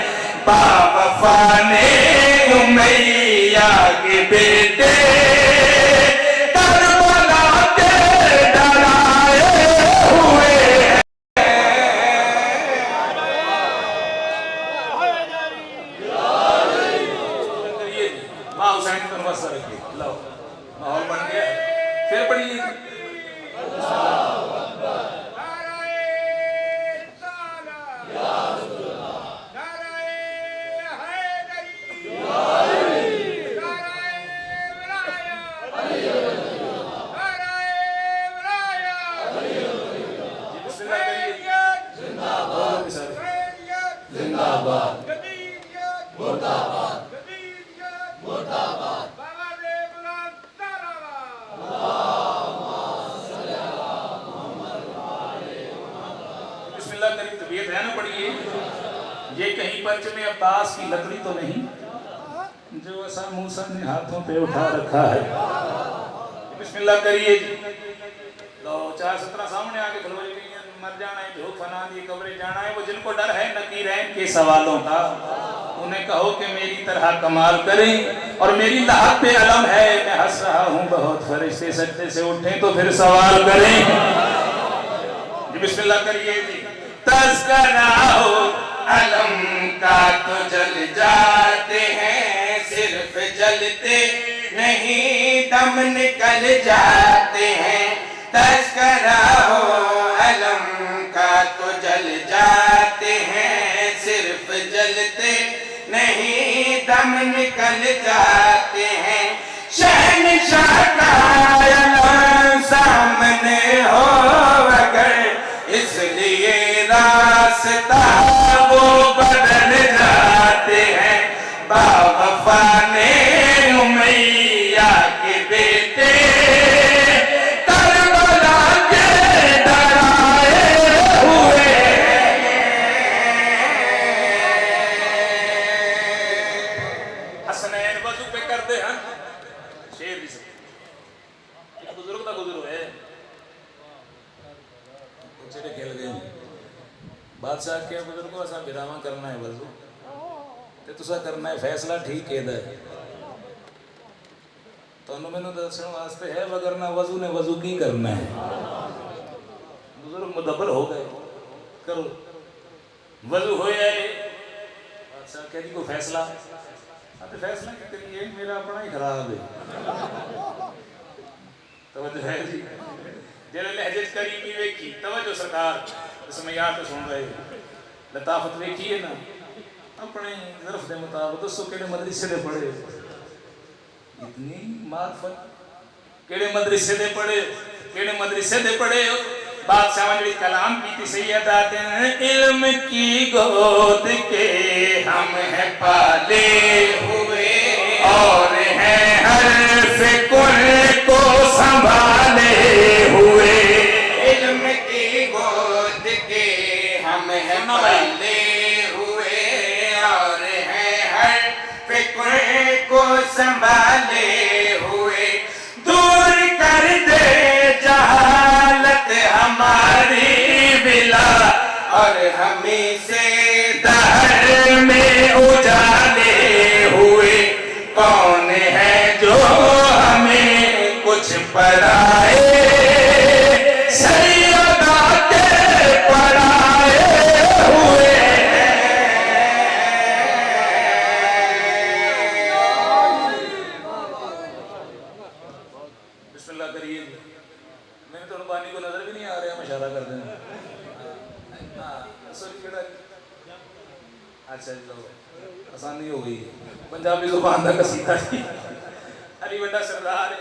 बावफा ने उमैया के बेटे करबला के डराए हुए माँ हुसैन पर मसला रखिए लो माहौल बन गया फिर पढ़िए तबीयत है ना पढ़िए ये कहीं पंच में अब्बास की लकड़ी तो नहीं जो ऐसा मूसा ने हाथों पे उठा रखा है बिस्मिल्लाह करिए लो 4:17 सामने आके खलो मर जाना है धूप फना दी कब्रे जाना है वो जिनको डर है नकीरैन के सवालों का उन्हें कहो कि मेरी तरह कमाल करें और मेरी लाहत पे अलम है मैं हंस रहा हूँ बहुत फरिश्ते सजदे से उठे तो फिर सवाल करें जी बिस्मिल्लाह करिए जी तस्करा हो अलम का तो जल जाते हैं सिर्फ जलते नहीं दम निकल जाते हैं तस्करा हो अलम का तो जल जाते हैं सिर्फ जलते नहीं दम निकल जाते हैं शहंशाह का अलम सामने हो अगर इसलिए रास्ता वो बदल जाते हैं बावफा ने उमैया के बेटे करबला के डराए हुए हसनैन वजू पे करते हैं शेर भी सब एक बुजुर्ग का गुजर है चले खेल गए बादशाह के बुजुर्गों असा विरामा करना है वजू ते तुसा करना है फैसला ठीक है ਤੁਹਾਨੂੰ ਮੈਨੂੰ ਦੱਸਣ ਵਾਸਤੇ ਹੈ ਵਗਰਨਾ ਵਜ਼ੂ ਨੇ ਵਜ਼ੂ ਕੀ ਕਰਨਾ ਹੈ बुजुर्ग मुदब्बर हो गए करो वजू होया है बादशाह कह दी को फैसला तो फैसला क्या करिए मेरा अपना ही खराब है तवज्जो है जी जेरे लहजे करीबी वेखी तवज्जो सरकार इसमें यार तो सुन रहे लताफत वेखी है ना अपने ज़र्फ के मुताबिक दसो केड़े मदरसे दे पढ़े इतनी मार्फत केड़े मदरसे दे पढ़े केड़े मदरसे दे पढ़े हो बादशाह जी कलाम की थी सैयद आते हैं इल्म की गोद के हम हैं पाले हुए और हैं हर्फ कुल को संभाले हुए इल्म की गोद के हम हैं पाले हुए और हैं हर फिक्र को संभाले हुए दूर कर दे जहालत हमारी बिला और हमें से दहर में उजाले हुए कौन है जो हमें कुछ पढ़ाए सैयदा के पढ़ाए हुए बिस्मिल्लाह करिए मैंने तो बानी को नजर भी नहीं आ रहा इशारा कर देना अच्छा जी लो आसानी हो गई पंजाबी जुबान का कसीदा जी अली बड़ा सरदार है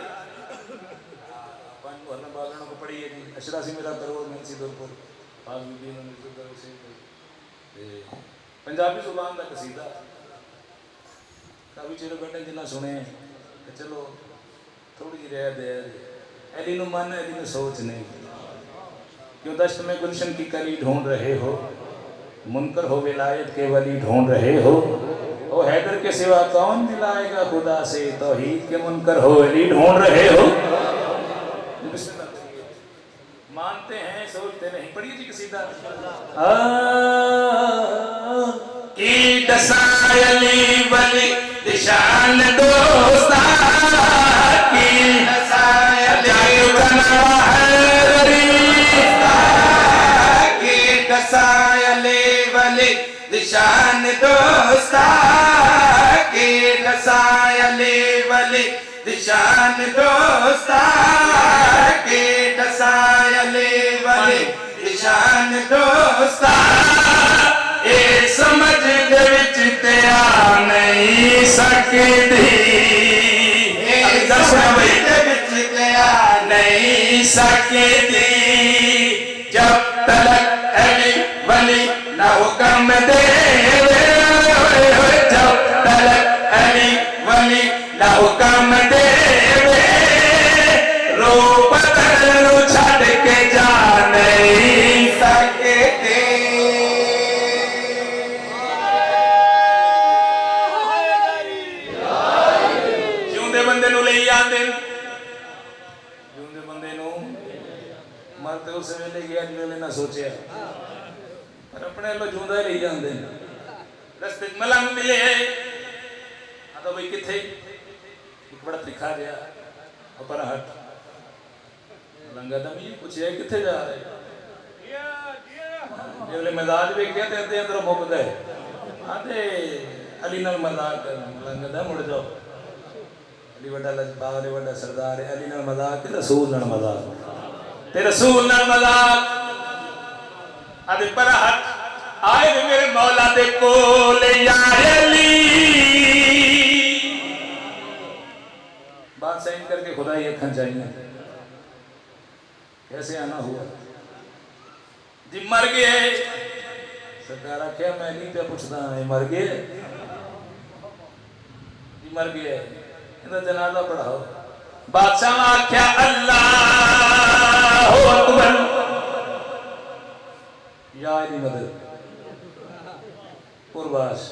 अपन वरना बालनों को पढ़ी है जी अशरासी मेरा करोड़ मैं सिद्धपुर आज भी ने सुधर से पंजाबी जुबान का कसीदा काफी चिर बैठे जिन्ना सुने चलो थोड़ी जी रह दे अली नु मन अली नु सोच नहीं क्यों दश्त में गुलशन की कली ढूंढ रहे हो मुनकर हो विलायत के वली ढूंढ रहे हो ओ हैदर के सिवा कौन दिलाएगा खुदा से तौहीद के मुनकर हो वली ढूंढ रहे हो मानते हैं सोचते नहीं पढ़िए जी कसीदा की दसायली वली निशान दोस्ता की दसायली वली निशान दोस्ता की दसायली वली निशान दोस्ता की दसायली वली निशान दोस्ता ए समझ दे विच ते आ नहीं सकदी समझ दे विच ते आ नहीं सकदी जब तलक अली वली ना हुक्म दे जब तलक अली वली ना हुक्म दे रो बदल छड़ के जा नहीं सकते ਜਿਉਂਦੇ ਬੰਦੇ ਨੂੰ ਲਈ ਜਾਂਦੇ ਨੇ ਜਿਉਂਦੇ ਬੰਦੇ ਨੂੰ ਮਰ ਤੇ ਉਸ ਵੇਲੇ ਗਿਆ ਜਿਹਨੇ ਨਾ ਸੋਚਿਆ ਪਰ ਆਪਣੇ ਵੱਲੋਂ ਜਿਉਂਦਾ ਹੀ ਲਈ ਜਾਂਦੇ ਨੇ ਰਸਤੇ 'ਚ ਮਲੰਗ ਮਿਲੇ ਆ ਤਾਂ ਬਈ ਕਿੱਥੇ ਇੱਕ ਬੜਾ ਤਿੱਖਾ ਜਿਹਾ ਉੱਪਰ ਹਟ ਲੰਗਾ ਦਾ ਵੀ ਪੁੱਛਿਆ ਕਿੱਥੇ ਜਾ ਰਹੇ ਜਿਹੜੇ ਮਜ਼ਾਜ ਵੇਖਿਆ ਤੇ ਅੱਧੇ ਅੰਦਰੋਂ ਮੁੱਕਦਾ ਹੈ ਆਂਦੇ ਅਲੀ ਨਾਲ ਮਜ਼ਾਕ ਕਰ ਲੰਗਾ ਦਾ ਮੁੜ ਜਾਓ अली वड्डा लजपाल अली वड्डा सरदार अली नाल मजाक ते रसूल नाल मजाक आदे पर हट आए वे मेरे मौला दे कोल या अली बात साइन करके खुदा ही अखन चाहिए कैसे आना हुआ जी मर गए सरकार आख्या मैं नहीं पे पूछदा मर गए जी मर गए जनाजा पढ़ाओ बादशाह आख्या अल्लाह अकबर या इनी मदद पुरवास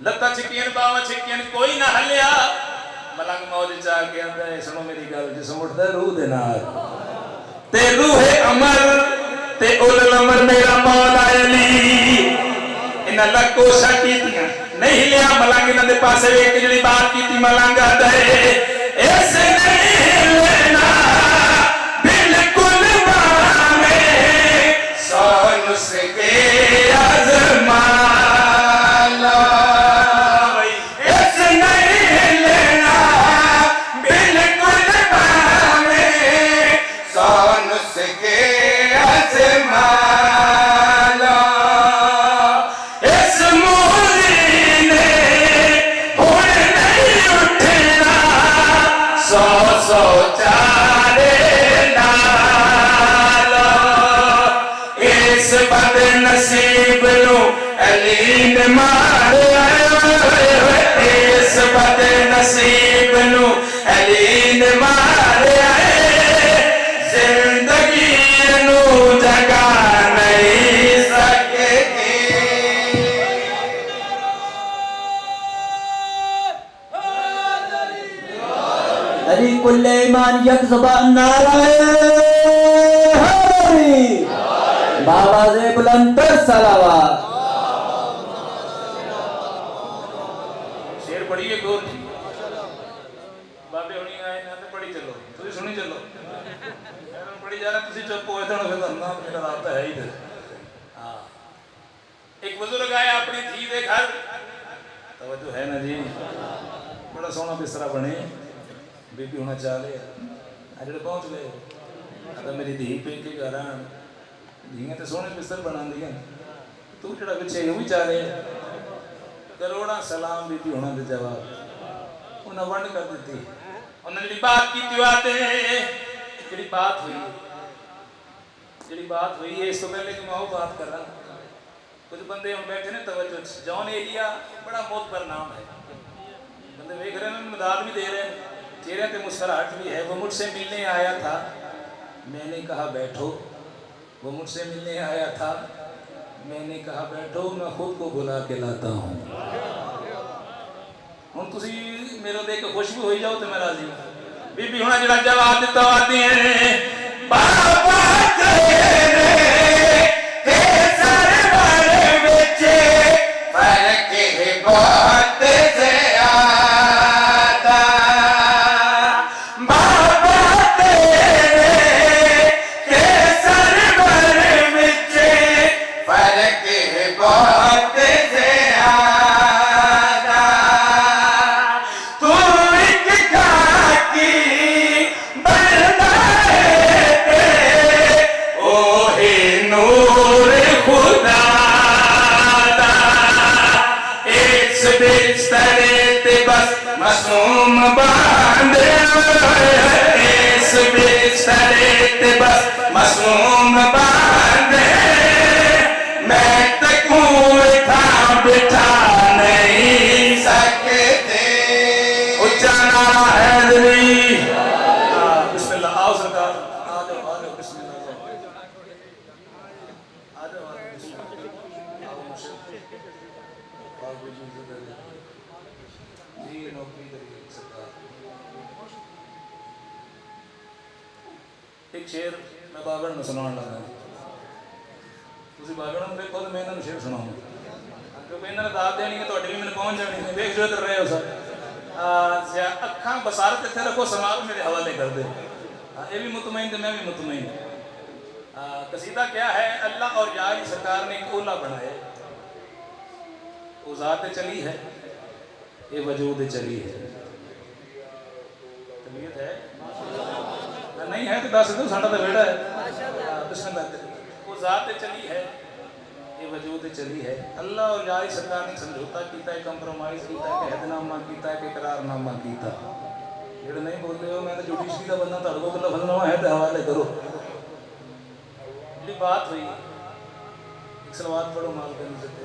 लत्ता छिकियन बावा छिकियन कोई ना हलिया मलंग मौज चा के आंदा है सुनो मेरी गल जिसम उठदा रूह दे नाल ते रूह अमर ते उल अमर मेरा मौला अली इना लग कोशा कीतियां नहीं लिया मलंग इन्हां दे पासे वेख जिहड़ी बात कीती मलंग आदा है इस नहीं लेना बिल्कुल माने सौ नुस्खे आज़मा लो इस नहीं लेना बिल्कुल माने सौ नुस्खे आज़मा लो इस मूरी ने हुण नहीं उठना अली ने मारिया इस बद नसीब नू अली ने मारिया जिंदगी नू जगा नहीं सकेगी। अली कुल्ले ईमान यक ज़बान नाराए हैदरी बाबा से बुलंद सलावत। शेर पढ़िए गोर जी बाबे हुणी आए ना तो पढ़ी चलो तुझे सुनी चलो मैं पढ़ी जा रहा तुझे चुप हो तो फिर अंधा मेरा रात है ही हाँ। एक बुजुर्ग आया अपनी धी दे घर तवज्जो है ना जी बड़ा सोहना बिस्तरा बने बीबी होना चाह ले अजड़े पहुंच गए अगर मेरी धी पे के घर आन धीयां तो सोहने बिस्तर बना दियां तू जड़ा पिछे वो भी चाह रहे करोड़ा सलाम बीबी होना दे जवाब उन्हें वंड कर दी उन्हें जी बात की बात जी बात हुई है इस तो पहले कि मैं वो बात कर रहा कुछ बंदे हम बैठे ने तवज्जो जॉन एलिया बड़ा मौत पर नाम है बंदे देख रहे हैं मदद भी दे रहे हैं चेहरे पे मुस्कुराहट भी है। वो मुझसे मिलने आया था मैंने कहा बैठो वो मुझसे मिलने आया था मैंने कहा बैठो मैं खुद को बुला के लाता हूँ हम तुसी मेरे देख के खुश भी हो जाओ तो मैं राजी बीबी होना जरा जवाब दिता आती है बाबा मासूम बांधे इस बिस्तरे ते बस मासूम बांधे मैं तक उठा बिठा नहीं सकते उच्चा नारा हैदरी बिस्मिल्लाह आओ सरकार आ जाओ बिस्मिल्लाह आ जाओ नौकरी करिए सरकार एक शेर मैं बागड़ में सुनाने लगा तुसी बागड़ में देखो तो मैं इन्होंने शेर सुनाऊंगा क्योंकि इन्होंने दाद देनी है तो भी मैंने पहुंच जानी है देख जो इधर रहे हो सर अखा बसारत इतने रखो समाज मेरे हवाले कर दे ये भी मुतमईन थे मैं भी मुतमईन कसीदा क्या है अल्लाह और यार सरकार ने एक ओला बनाया वो ज़ात चली है ये वजूद चली है तबीयत है नहीं है तो दस दो साडा तो बेड़ा है वो ज़ात चली है ये वजूद चली है अल्लाह और यार सरकार ने समझौता किया कंप्रोमाइज़ किया अहदनामा किया करारनामा किया जेड़े नहीं बोलते हो मैं तो जुडिशरी का बंदा तुहाडे कोल लफज़नामा है तो हवाले करो जी बात हुई एक सलवात पढ़ो माल कर नहीं सकते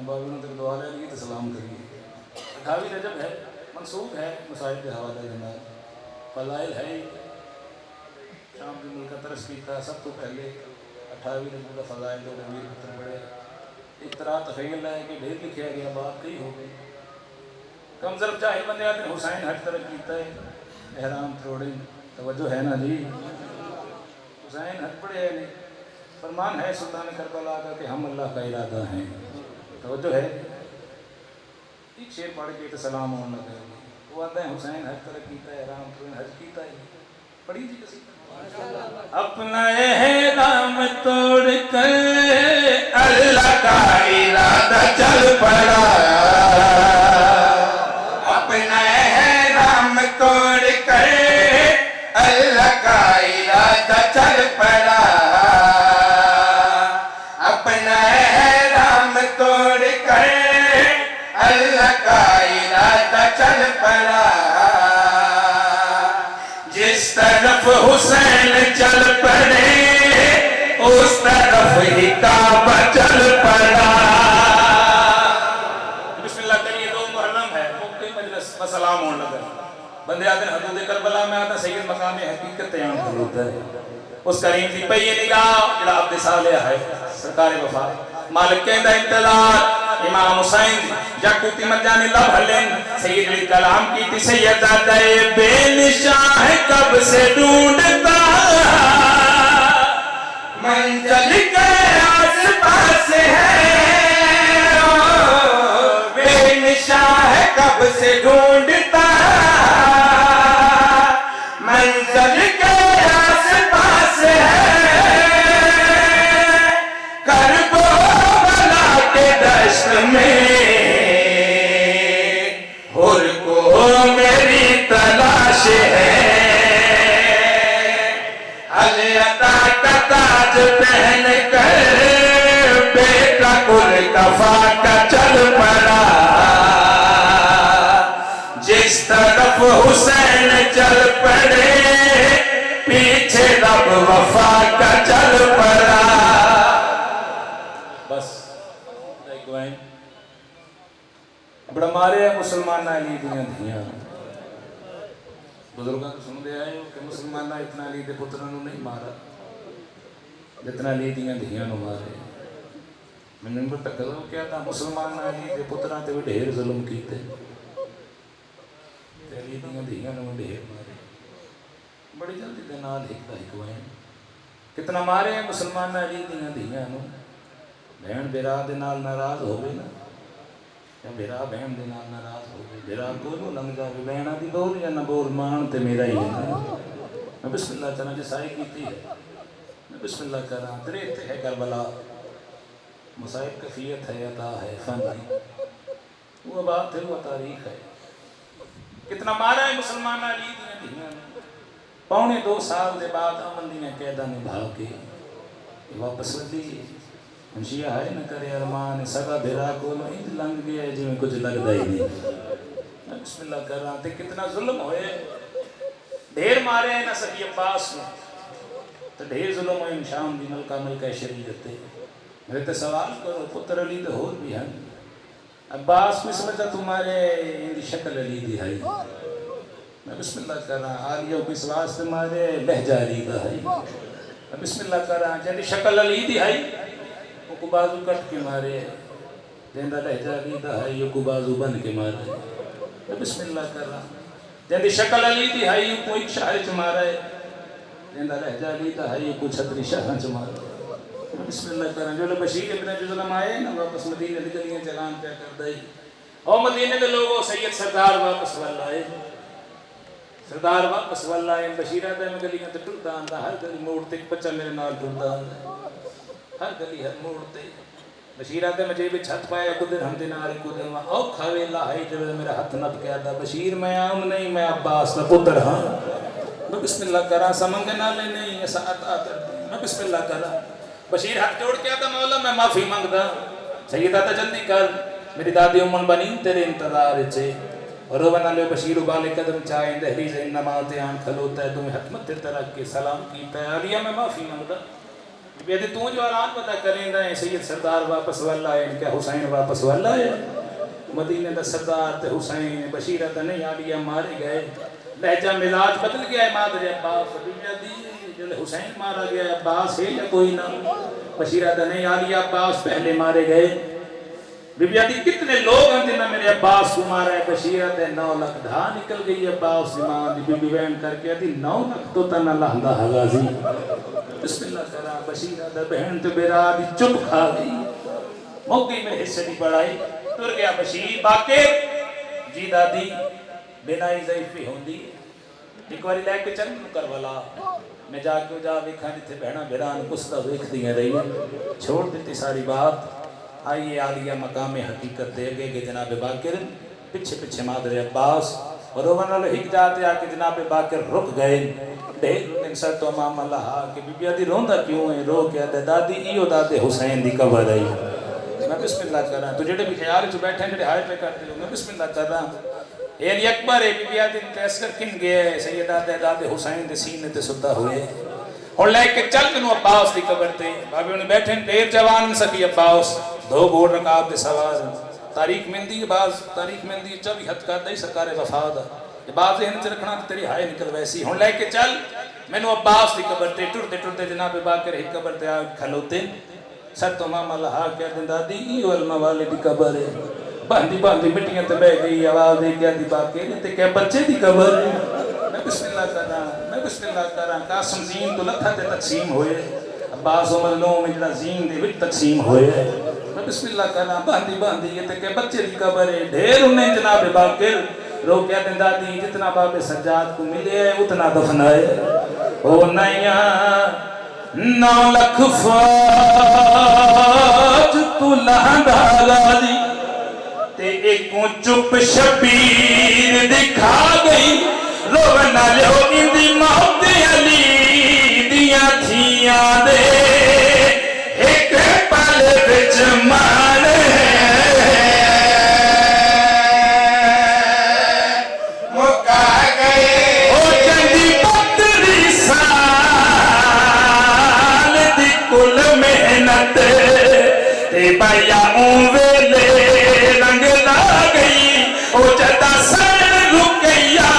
बाबू ने तक दुआ ले ली तो सलाम करिए 28 रजब है मनसूख है मसाइब के हवाले देना फलाइल है शाम की मुल्क तरस किया सब तो पहले 28 रजब का फलाइल तो वीर पुत्र बड़े एक तरह तखयल है कि ढेर लिखा गया बात कही हो गई कम जरब चाहे बंदे आते हुसैन हर तरह किया है एहराम थोड़े तवज्जो है ना जी हुसैन हज पड़े है नहीं फरमान है सुल्तान करबला का कि हम अल्लाह का इरादा हैं तवज्जो है एक शेर पढ़ के तो सलाम होने लगे वो आते हैं हुसैन हज तरह कीता है राम तो हज कीता है पढ़ी जी किसी अपना एहराम तोड़ कर अल्लाह का इरादा चल पड़ा अपना एहराम तोड़ कर अल्लाह का इरादा चल पड़ा अपना एहराम तोड़ कर अल्लाह का इरादा चल पड़ा जिस तरह तरफ हुसैन चल पड़े, उस तरफ ही काबा चल पड़ा। बिस्मिल्लाह करिए, 2 मुहर्रम है, मुक्ति मजलिस सलाम होने लगा। बंदे आते हैं हदूद करबला में आता सैयद मकाम हकीकत यान खलोता है। उस करीम दी पई निगाह जेड़ा अब्द सालिया है सरकार वफा मालिक कहंदा इंतजार इमाम हुसैन जकुती मजाने लब हलन सैयद अली कलाम की थी सैयदा दे बेनिशाह कब से ढूंढता मंजिल के आस-पास है, बेनिशाह कब से ढूंढता मंजिल के आस-पास है, करबला के दश्त में हुर को मेरी तलाश है, अता का ताज पहन कर बेटा कुल कफा का चल पड़ा, जिस तरफ हुसैन चल पड़े पीछे रब वफा का चल पड़ा। बस बड़ा मारे मुसलमान अली दियां धियां बुजुर्गों को सुनते आए हो कि मुसलमान इतना अली के पुत्रों को नहीं मारा जितना अली दियां धियां को मारे। मैंने को टकरो क्या था मुसलमान अली के पुत्रों ते भी ढेर जुल्म कीते, अली दियां धियां को ढेर मारे। बड़ी जल्दी के नाल एक वाइन कितना मारे मुसलमान अली दियां धियां को। भैन बिरा दे नाल नाराज होवे ना, या बिरा बहन दे नाल नाराज होवे, बिरा कोलों लंघ जावे, बहना दी बोल या ना बोल मान ते मेरा ही है ना। मैं बिस्मिल्लाह करा जसाई कीती है, मैं बिस्मिल्लाह करा तेरे इत्थे है करबला मुसाइब कफियत है अता है फन नहीं, वो बात है वो तारीख है। कितना मारा है मुसलमान अली दियां धियां ने। 2.25 साल के बाद अमन दी कैदा निभा के वापस वधी मुंशिया है न करे अरमान सगा बेरा को इंज लंघ गया जिमें कुछ लगता ही नहीं। बिस्मिल्लाह कर रहा थे कितना जुल्म होए, ढेर मारे ना सभी अब्बास ने तो ढेर जुल्म होए शाम दी मलका मलका शरीयत ते। मेरे तो सवाल करो पुत्र अली तो होर भी हैं, अब्बास में समझा तुम्हारे इनकी शक्ल अली दी है। मैं बिस्मिल्लाह कर रहा आलिया किस वास्ते मारे लहजा अली का है। मैं बिस्मिल्लाह कर रहा जिनकी शक्ल अली दी है को बाजू कट के मारे, जिंदा लहजा अली दा है यो को बाजू बन के मारे। तो बिस्मिल्लाह कर रहा जिंदी शक्ल अली दी है यो को एक शाह च मारा है, जिंदा लहजा अली दा है यो को छतरी शाह च मारा। तो बिस्मिल्लाह कर रहा जो बशीर इब्न जुज़लम आए ना वापस मदीने दी गलियां चलान पे करदा ही ओ मदीने दे लोगों सैयद सरदार वापस वाला है, सरदार वापस वाला है। बशीरा दे गलियां ते टुरदा आंदा, हर गली मोड़ ते बच्चा मेरे नाल टुरदा आंदा, हर गली हर मोड़ ते बशीरा ते मुझे भी छत पाया कुछ दिन हम दिन आ रहे कुछ दिन औ खावे ला है जब मेरा हाथ नप गया था बशीर मैं आऊं नहीं मैं अब्बास का पुत्र हां। मैं बिस्मिल्लाह करा समंग ना ले नहीं ऐसा आता मैं बिस्मिल्लाह करा बशीर हाथ जोड़ के आता मौला मैं माफी मांगदा सैयदा ता जल्दी कर मेरी दादी उम्मन बनी तेरे इंतजार चे और रोवन ले बशीर वाले कदम चाहे दहलीज नमाज आन खलोता है तुम्हें हतमत तरह के सलाम कीता है अलिया मैं माफी मांगदा बेदे तू जो ऐलान पता करेंदा है सैयद सरदार वापस वाला है इनका हुसैन वापस वाला है। मदीने दा सरदार ते हुसैन बशीरा ता नहीं आलिया मारे गए, लहजा मिजाज बदल गया है मादरे अब्बास दुनिया दी जो हुसैन मारा गया अब्बास है या कोई ना। बशीरा ता नहीं आलिया अब्बास पहले मारे गए। बिबिया दी कितने लोग हैं जिन्होंने मेरे अब्बास को मारा है। बशीरा ते 9 लाख धा निकल गई अब्बास की मां दी बीबी बहन करके आदि 9 लाख तो तना लहंदा हगाजी। बिस्मिल्लाह करा बशीरा दा बहन ते बेरा दी चुप खा गई मौके में हिस्से दी पढ़ाई तुर गया बशीर बाके जी दादी बिनाई ज़ईफ़ी होंदी एक बारी लेके चल करबला मैं जाके जा वेखा जिथे बहना बिरान कुसदा वेखदियां रही छोड़ दी सारी बात। आइए आलिया मकाम हकीकत दे गए कि जनाब बाकिर पीछे पीछे मादरे अब्बास और रोवन हिक जाते आके जनाब बाकिर रुक गए। ढेर सर तो मामा लहा कि बीबिया दी रोंदा क्यों है रो क्या दादी इो दादे हुसैन दी कबर आई। मैं बिस्मिल्लाह कर रहा। तो जेडे भी ख्याल च बैठे जेडे हाय पे करते हो मैं बिस्मिल्लाह कर रहा। ये अकबर है बीबिया दिन ते असगर किन गए सैयदा दादे हुसैन दे सीने ते सुता हुए और लेके चल तनु अब्बास दी कब्र ते बाबे उन्हें बैठे ढेर जवान सकी अब्बास दो घोड़ रकाब दे सवार तारीख मिलदी है बाज तारीख मिलदी 24 हद कर दई सरकार वफाद ये बाज जहन च रखना तेरी हाय निकल वैसी हुन लेके चल मैनू अब्बास दी कब्र ते टुरते टुरते जनाब बाकर ही कब्र ते आ खलोते सर तो मामा लहा के दिन दादी ई वलमा वाले दी कब्र है बांधी बांधी मिट्टियां ते बह गई आवाज दे गया दी बाके ते क्या बच्चे दी कब्र है मैं बिस्मिल्लाह कर रहा कासम जीन तो लथा ते तकसीम होए अब्बास उमर लो में जड़ा जीन दे विच तकसीम होए मैं बिस्मिल्लाह कर रहा बांधी बांधी ये ते क्या बच्चे दी कब्र है ढेर उन्हें जनाब बाकर रोकिया दिन दादी जितना बाबे सज्जाद को मिले उतना दफनाए ओ नैया 9 लाख फौज तू लहंदा गाली ते एको चुप शबीर दिखा गई रोवन लो इंदी मौत अली दिया थिया दे एक पल विच मान मुका गए ओ चंदी पतरी साल दी कुल मेहनत ते भैया वेले रंग ला गई ओ जदा सर रुकैया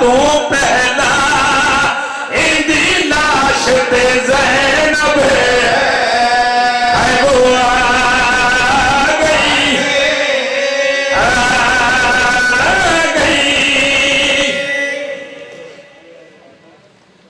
तू पहला इंदी लाश ते ज़ैनब